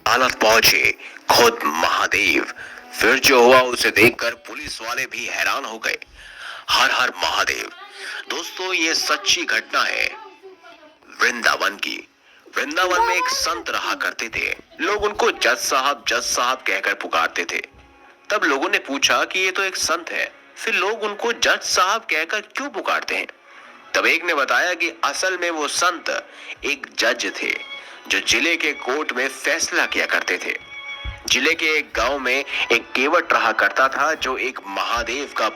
हालत पहुंचे खुद महादेव। फिर जो हुआ उसे देखकर पुलिस वाले भी हैरान हो गए। हर हर महादेव। दोस्तों, ये सच्ची घटना है वृंदावन की। वृंदावन में एक संत रहा करते थे। लोग उनको जज साहब कहकर पुकारते थे। तब लोगों ने पूछा कि ये तो एक संत है, फिर लोग उनको जज साहब कहकर क्यों पुकारते हैं? तब एक ने बताया कि असल में वो संत एक जज थे जो जिले के कोर्ट में फैसला किया करते थे। जिले के एक गांव में एक केवट रहा करता था जो महादेव का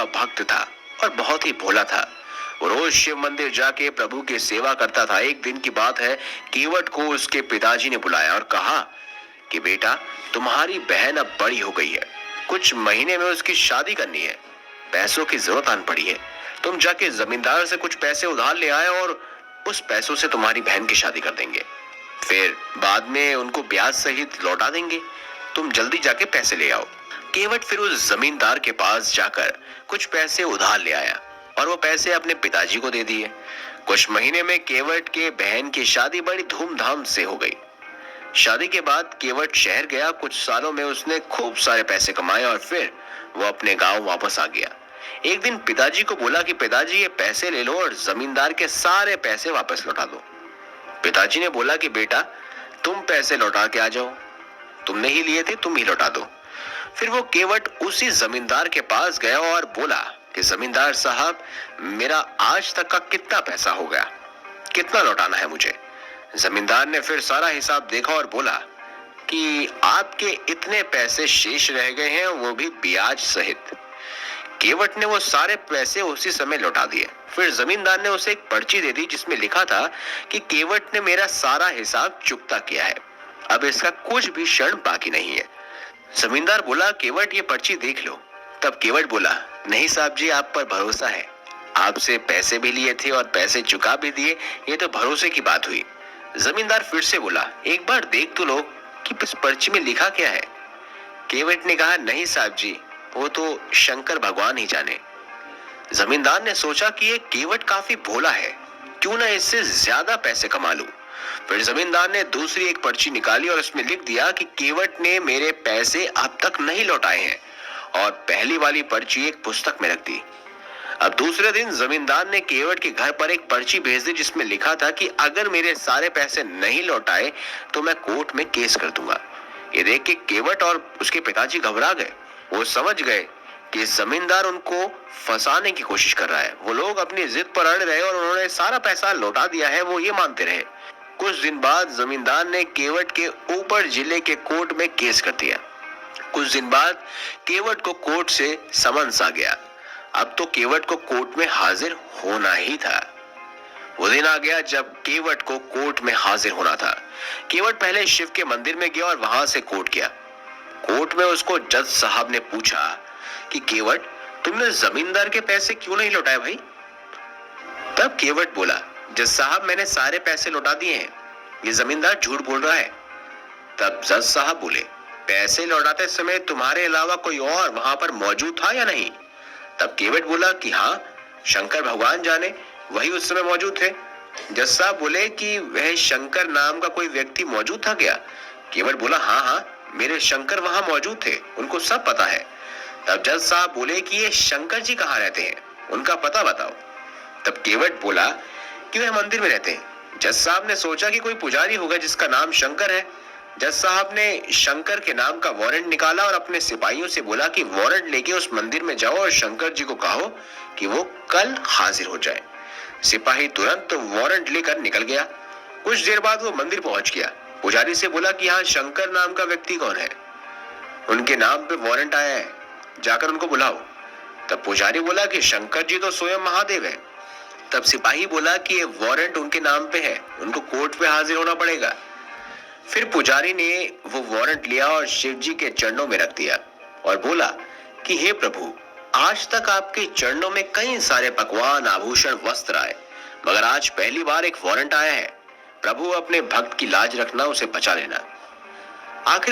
भक्त था और बहुत ही भोला था। वो रोज शिव मंदिर जाके प्रभु की सेवा करता था। एक दिन की बात है, केवट को उसके पिताजी ने बुलाया और कहा कि बेटा, तुम्हारी बहन अब बड़ी हो गई है, कुछ महीने में उसकी शादी करनी है, पैसों की जरूरत आन पड़ी है, तुम जाके जमींदार से कुछ पैसे उधार ले आए और उस पैसों से तुम्हारी बहन की शादी कर देंगे, फिर बाद में उनको ब्याज सहित लौटा देंगे, तुम जल्दी जाके पैसे ले आओ। केवट फिर उस जमींदार के पास जाकर कुछ पैसे उधार ले आया और वो पैसे अपने पिताजी को दे दिए। कुछ महीने में केवट के बहन की शादी बड़ी धूमधाम से हो गई। शादी के बाद केवट शहर गया। कुछ सालों में उसने खूब सारे पैसे कमाए और फिर वो अपने गांव वापस आ गया। एक दिन पिताजी को बोला कि पिताजी, ये पैसे ले लो और जमींदार के सारे पैसे वापस लौटा दो। पिताजी ने बोला कि बेटा, तुम पैसे लौटा के आ जाओ, तुमने ही लिए थे, तुम ही लौटा दो। फिर वो केवट उसी जमींदार के पास गया और बोला कि जमींदार साहब, मेरा आज तक का कितना पैसा हो गया, कितना लौटाना है मुझे? जमींदार ने फिर सारा हिसाब देखा और बोला कि आपके इतने पैसे शेष रह गए हैं, वो भी ब्याज सहित। केवट ने वो सारे पैसे उसी समय लौटा दिए। फिर जमींदार ने उसे एक पर्ची दे दी जिसमें लिखा था कि केवट ने मेरा सारा हिसाब चुकता किया है, अब इसका कुछ भी क्षण बाकी नहीं है। जमींदार बोला, केवट, ये पर्ची देख लो। तब केवट बोला, नहीं साहब जी, आप पर भरोसा है, आपसे पैसे भी लिए थे और पैसे चुका भी दिए, ये तो भरोसे की बात हुई। जमींदार फिर से बोला, एक बार देख तो लो कि इस पर्ची में लिखा क्या है। केवट ने कहा, नहीं साहब जी, वो तो शंकर भगवान ही जाने। जमींदार ने सोचा कि ये केवट काफी भोला है, क्यों ना इससे ज्यादा पैसे कमा लूं। फिर जमींदार ने दूसरी एक पर्ची निकाली और उसमें लिख दिया कि केवट ने मेरे पैसे अब तक नहीं लौटाए हैं, और पहली वाली पर्ची एक पुस्तक में रख दी। अब दूसरे दिन जमींदार ने केवट के घर पर एक पर्ची भेज दी जिसमें लिखा था कि अगर मेरे सारे पैसे नहीं लौटाए तो मैं कोर्ट में केस कर दूंगा। ये देख के केवट और उसके पिताजी घबरा गए। वो समझ गए कि जमींदार उनको फंसाने की कोशिश कर रहा है। वो लोग अपनी जिद पर अड़ रहे और उन्होंने सारा पैसा लौटा दिया है, वो ये मानते रहे। कुछ दिन बाद जमींदार ने केवट के ऊपर जिले के कोर्ट में केस कर दिया। कुछ दिन बाद केवट को कोर्ट से समन्स आ गया। अब तो केवट को कोर्ट में हाजिर होना ही था। वो दिन आ गया जब केवट को कोर्ट में हाजिर होना था। केवट पहले शिव के मंदिर में गया और वहां से कोर्ट गया। कोर्ट में उसको जज साहब ने पूछा कि केवट, तुमने जमींदार के पैसे क्यों नहीं लौटाए भाई? तब केवट बोला, जज साहब, मैंने सारे पैसे लौटा दिए हैं, ये जमींदार झूठ बोल रहा है। तब जज साहब बोले, पैसे लौटाते समय तुम्हारे अलावा कोई और वहां पर मौजूद था या नहीं? तब केवट बोला कि हाँ, शंकर भगवान जाने, वही उस समय मौजूद थे। जज साहब बोले कि वह शंकर नाम का कोई व्यक्ति मौजूद था क्या? केवट बोला, हाँ हाँ, मेरे शंकर वहां मौजूद थे, उनको सब पता है। तब जज साहब बोले कि ये शंकर जी कहाँ रहते हैं, उनका पता बताओ। तब केवट बोला कि वह मंदिर में रहते हैं। जज साहब ने सोचा कि कोई पुजारी होगा जिसका नाम शंकर है। जज साहब ने शंकर के नाम का वारंट निकाला और अपने सिपाहियों से बोला कि वारंट लेके उस मंदिर में जाओ और शंकर जी को कहो कि वो कल हाजिर हो जाए। सिपाही तुरंत वारंट लेकर निकल गया। कुछ देर बाद वो मंदिर पहुंच गया। पुजारी से बोला कि हाँ, शंकर नाम का व्यक्ति कौन है, उनके नाम पे वारंट आया है, जाकर उनको बुलाओ। तब पुजारी बोला कि शंकर जी तो स्वयं महादेव है। तब सिपाही बोला कि ये वारंट उनके नाम पे है, उनको कोर्ट पे हाजिर होना पड़ेगा। फिर पुजारी ने वो वारंट लिया और शिव जी के चरणों में रख दिया और बोला कि हे प्रभु, आज तक आपके चरणों में कई सारे पकवान, आभूषण, वस्त्र आए, मगर आज पहली बार एक वारंट आया है। प्रभु, अपने भक्त की लाज रखना, उसे बचा लेना। आखिर